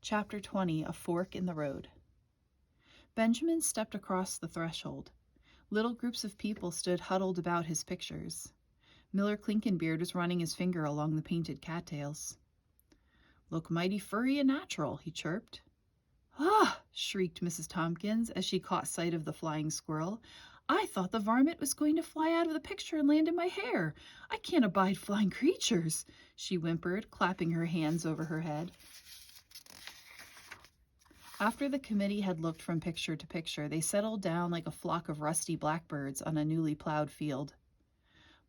Chapter 20, A Fork in the Road. Benjamin stepped across the threshold. Little groups of people stood huddled about his pictures. Miller Clinkenbeard was running his finger along the painted cattails. "Look mighty furry and natural," he chirped. "Ah!" shrieked Mrs. Tompkins as she caught sight of the flying squirrel. "I thought the varmint was going to fly out of the picture and land in my hair. I can't abide flying creatures," she whimpered, clapping her hands over her head. After the committee had looked from picture to picture, they settled down like a flock of rusty blackbirds on a newly plowed field.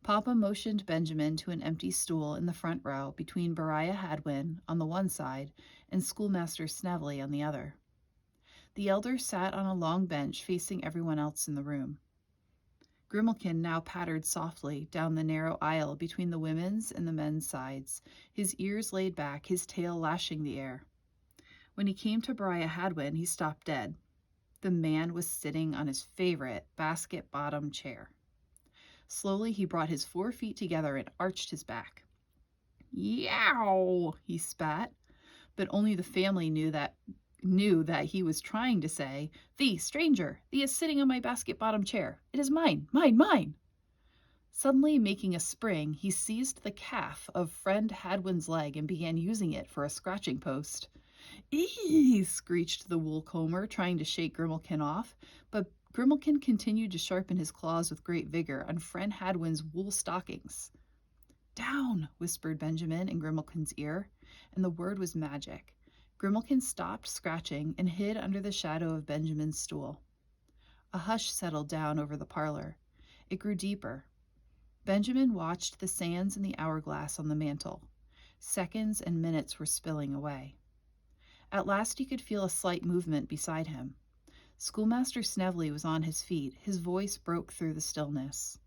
Papa motioned Benjamin to an empty stool in the front row between Beriah Hadwin on the one side and Schoolmaster Snavely on the other. The elders sat on a long bench facing everyone else in the room. Grimalkin now pattered softly down the narrow aisle between the women's and the men's sides, his ears laid back, his tail lashing the air. When he came to Beriah Hadwin, he stopped dead. The man was sitting on his favorite basket-bottom chair. Slowly, he brought his 4 feet together and arched his back. "Yow!" he spat, but only the family knew that he was trying to say, "Thee, stranger, thee is sitting on my basket-bottom chair. It is mine, mine, mine!" Suddenly making a spring, he seized the calf of friend Hadwin's leg and began using it for a scratching post. "Eee!" screeched the woolcomber, trying to shake Grimalkin off, but Grimalkin continued to sharpen his claws with great vigor on friend Hadwin's wool stockings. "Down!" whispered Benjamin in Grimalkin's ear, and the word was magic. Grimalkin stopped scratching and hid under the shadow of Benjamin's stool. A hush settled down over the parlor. It grew deeper. Benjamin watched the sands in the hourglass on the mantel. Seconds and minutes were spilling away. At last he could feel a slight movement beside him. Schoolmaster Snevely was on his feet. His voice broke through the stillness.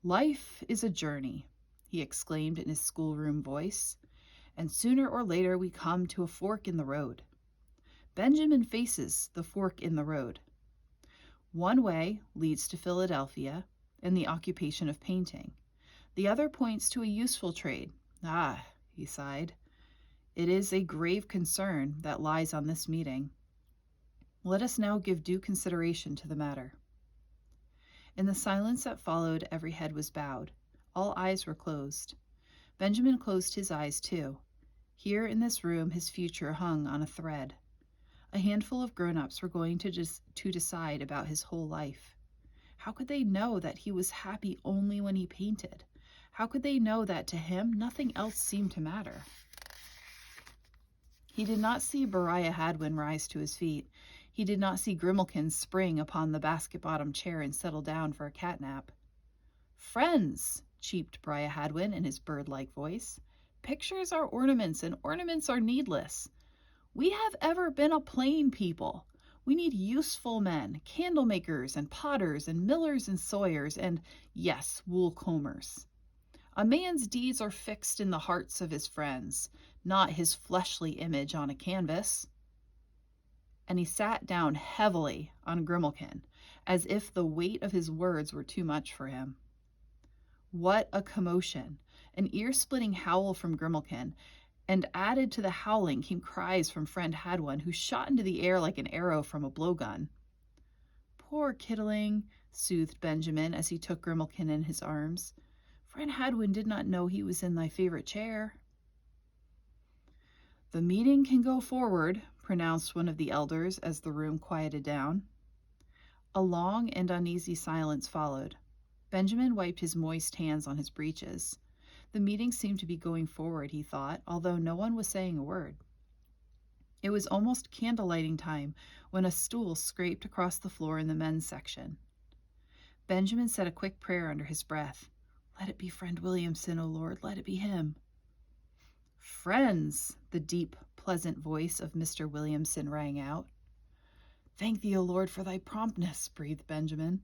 "Life is a journey," he exclaimed in his schoolroom voice, "and sooner or later we come to a fork in the road. Benjamin faces the fork in the road. One way leads to Philadelphia and the occupation of painting. The other points to a useful trade. Ah," he sighed, "it is a grave concern that lies on this meeting. Let us now give due consideration to the matter." In the silence that followed, every head was bowed. All eyes were closed. Benjamin closed his eyes too. Here in this room his future hung on a thread. A handful of grown-ups were going to decide about his whole life. How could they know that he was happy only when he painted? How could they know that to him nothing else seemed to matter? He did not see Beriah Hadwin rise to his feet. He did not see Grimalkin spring upon the basket-bottom chair and settle down for a catnap. "Friends," cheeped Beriah Hadwin in his bird-like voice, "pictures are ornaments, and ornaments are needless. We have ever been a plain people. We need useful men, candle-makers and potters and millers and sawyers and, yes, wool-combers. A man's deeds are fixed in the hearts of his friends, not his fleshly image on a canvas." And he sat down heavily on Grimalkin, as if the weight of his words were too much for him. What a commotion! An ear-splitting howl from Grimalkin, and added to the howling came cries from friend Hadwin, who shot into the air like an arrow from a blowgun. "Poor Kittling," soothed Benjamin as he took Grimalkin in his arms. "Friend Hadwin did not know he was in thy favorite chair." "The meeting can go forward," pronounced one of the elders as the room quieted down. A long and uneasy silence followed. Benjamin wiped his moist hands on his breeches. The meeting seemed to be going forward, he thought, although no one was saying a word. It was almost candle-lighting time when a stool scraped across the floor in the men's section. Benjamin said a quick prayer under his breath. "Let it be friend Williamson, O Lord, let it be him." "Friends," the deep, pleasant voice of Mr. Williamson rang out. "Thank thee, O Lord, for thy promptness," breathed Benjamin.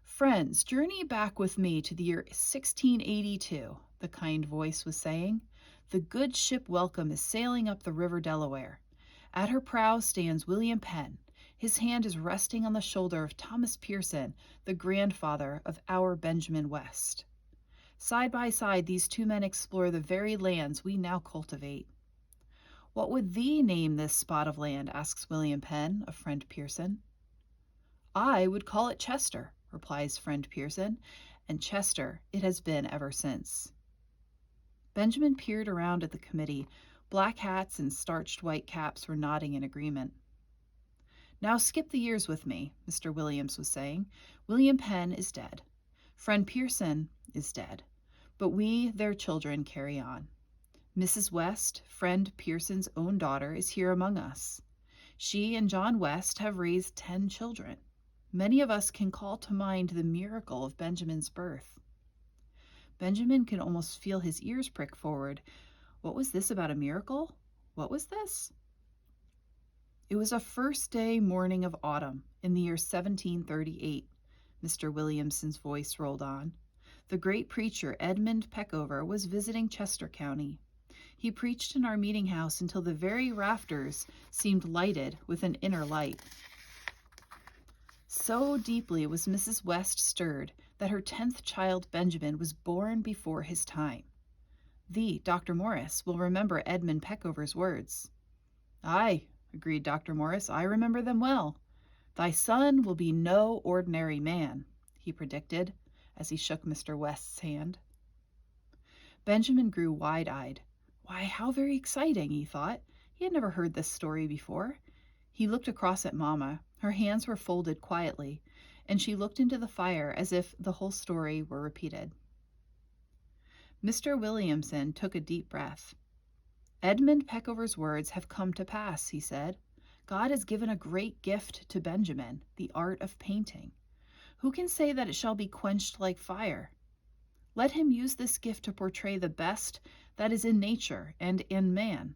"Friends, journey back with me to the year 1682, the kind voice was saying. "The good ship Welcome is sailing up the river Delaware. At her prow stands William Penn. His hand is resting on the shoulder of Thomas Pearson, the grandfather of our Benjamin West. Side by side, these two men explore the very lands we now cultivate. What would thee name this spot of land? Asks William Penn of friend Pearson. I would call it Chester, replies friend Pearson, and Chester it has been ever since. Benjamin peered around at the committee. Black hats and starched white caps were nodding in agreement. Now skip the years with me, Mr. Williams was saying. William Penn is dead. Friend Pearson is dead. But we, their children, carry on. Mrs. West, friend Pearson's own daughter, is here among us. She and John West have raised 10 children. Many of us can call to mind the miracle of Benjamin's birth. Benjamin could almost feel his ears prick forward. What was this about a miracle? What was this? It was a first day morning of autumn in the year 1738, Mr. Williamson's voice rolled on. The great preacher Edmund Peckover was visiting Chester County. He preached in our meeting house until the very rafters seemed lighted with an inner light. So deeply was Mrs. West stirred that her 10th child, Benjamin, was born before his time. Thee, Dr. Morris, will remember Edmund Peckover's words. Aye, agreed Dr. Morris, I remember them well. Thy son will be no ordinary man, he predicted as he shook Mr. West's hand. Benjamin grew wide-eyed. Why, how very exciting, he thought. He had never heard this story before. He looked across at Mamma. Her hands were folded quietly, and she looked into the fire as if the whole story were repeated. Mr. Williamson took a deep breath. Edmund Peckover's words have come to pass, he said. God has given a great gift to Benjamin, the art of painting. Who can say that it shall be quenched like fire? Let him use this gift to portray the best that is in nature and in man.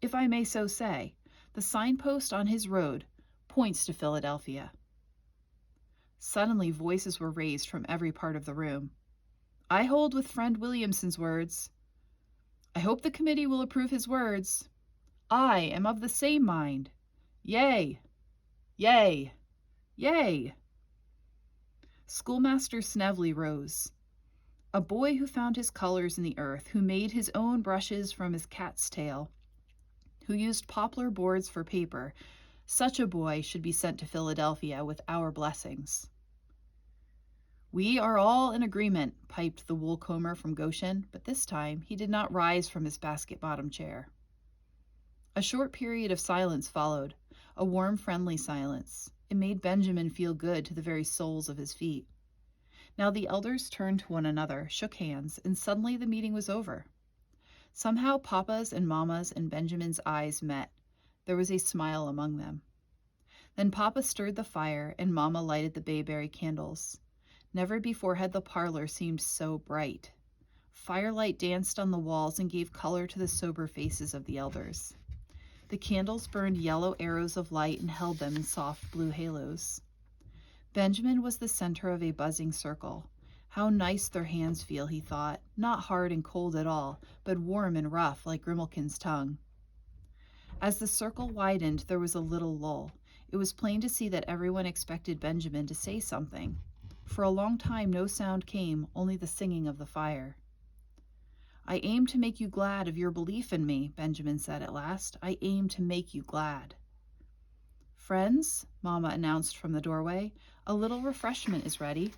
If I may so say, the signpost on his road points to Philadelphia. Suddenly voices were raised from every part of the room. I hold with friend Williamson's words. I hope the committee will approve his words. I am of the same mind. Yea, yea, yea. Schoolmaster Snevely rose. A boy who found his colors in the earth, who made his own brushes from his cat's tail, who used poplar boards for paper, such a boy should be sent to Philadelphia with our blessings. We are all in agreement, piped the woolcomber from Goshen, but this time he did not rise from his basket-bottom chair. A short period of silence followed, a warm, friendly silence. It made Benjamin feel good to the very soles of his feet. Now the elders turned to one another, shook hands, and suddenly the meeting was over. Somehow Papa's and Mama's and Benjamin's eyes met. There was a smile among them. Then Papa stirred the fire, and Mama lighted the bayberry candles. Never before had the parlor seemed so bright. Firelight danced on the walls and gave color to the sober faces of the elders. The candles burned yellow arrows of light and held them in soft blue halos. Benjamin was the center of a buzzing circle. How nice their hands feel, he thought, not hard and cold at all, but warm and rough like Grimalkin's tongue. As the circle widened, there was a little lull. It was plain to see that everyone expected Benjamin to say something. For a long time no sound came, only the singing of the fire. I aim to make you glad of your belief in me, Benjamin said at last. I aim to make you glad. Friends, Mama announced from the doorway, a little refreshment is ready.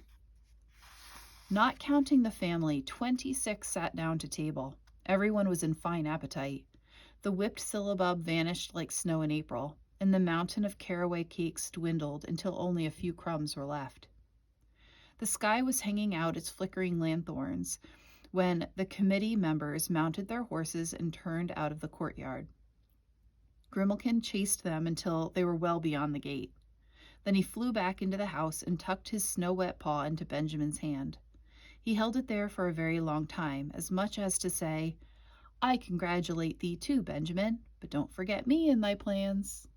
Not counting the family, 26 sat down to table. Everyone was in fine appetite. The whipped syllabub vanished like snow in April, and the mountain of caraway cakes dwindled until only a few crumbs were left. The sky was hanging out its flickering lanthorns when the committee members mounted their horses and turned out of the courtyard. Grimalkin chased them until they were well beyond the gate. Then he flew back into the house and tucked his snow-wet paw into Benjamin's hand. He held it there for a very long time, as much as to say, I congratulate thee too, Benjamin, but don't forget me in thy plans.